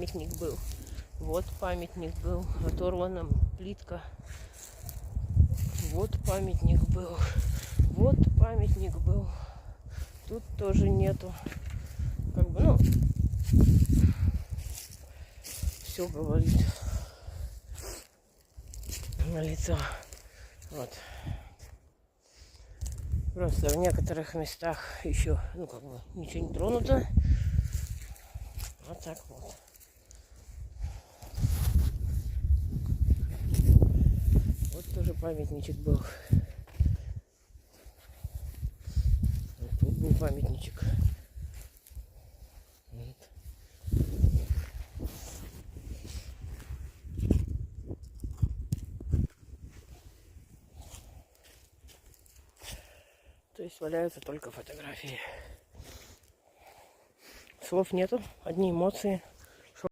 памятник был. Вот памятник был. Оторвана плитка. Вот памятник был. Вот памятник был. Тут тоже нету. Как бы, ну, все говорит на лицо. Вот. Просто в некоторых местах еще, ну, как бы, ничего не тронуто. Вот так вот. Вот тоже памятничек был. Вот тут был памятничек. Вот. То есть валяются только фотографии. Слов нету, одни эмоции.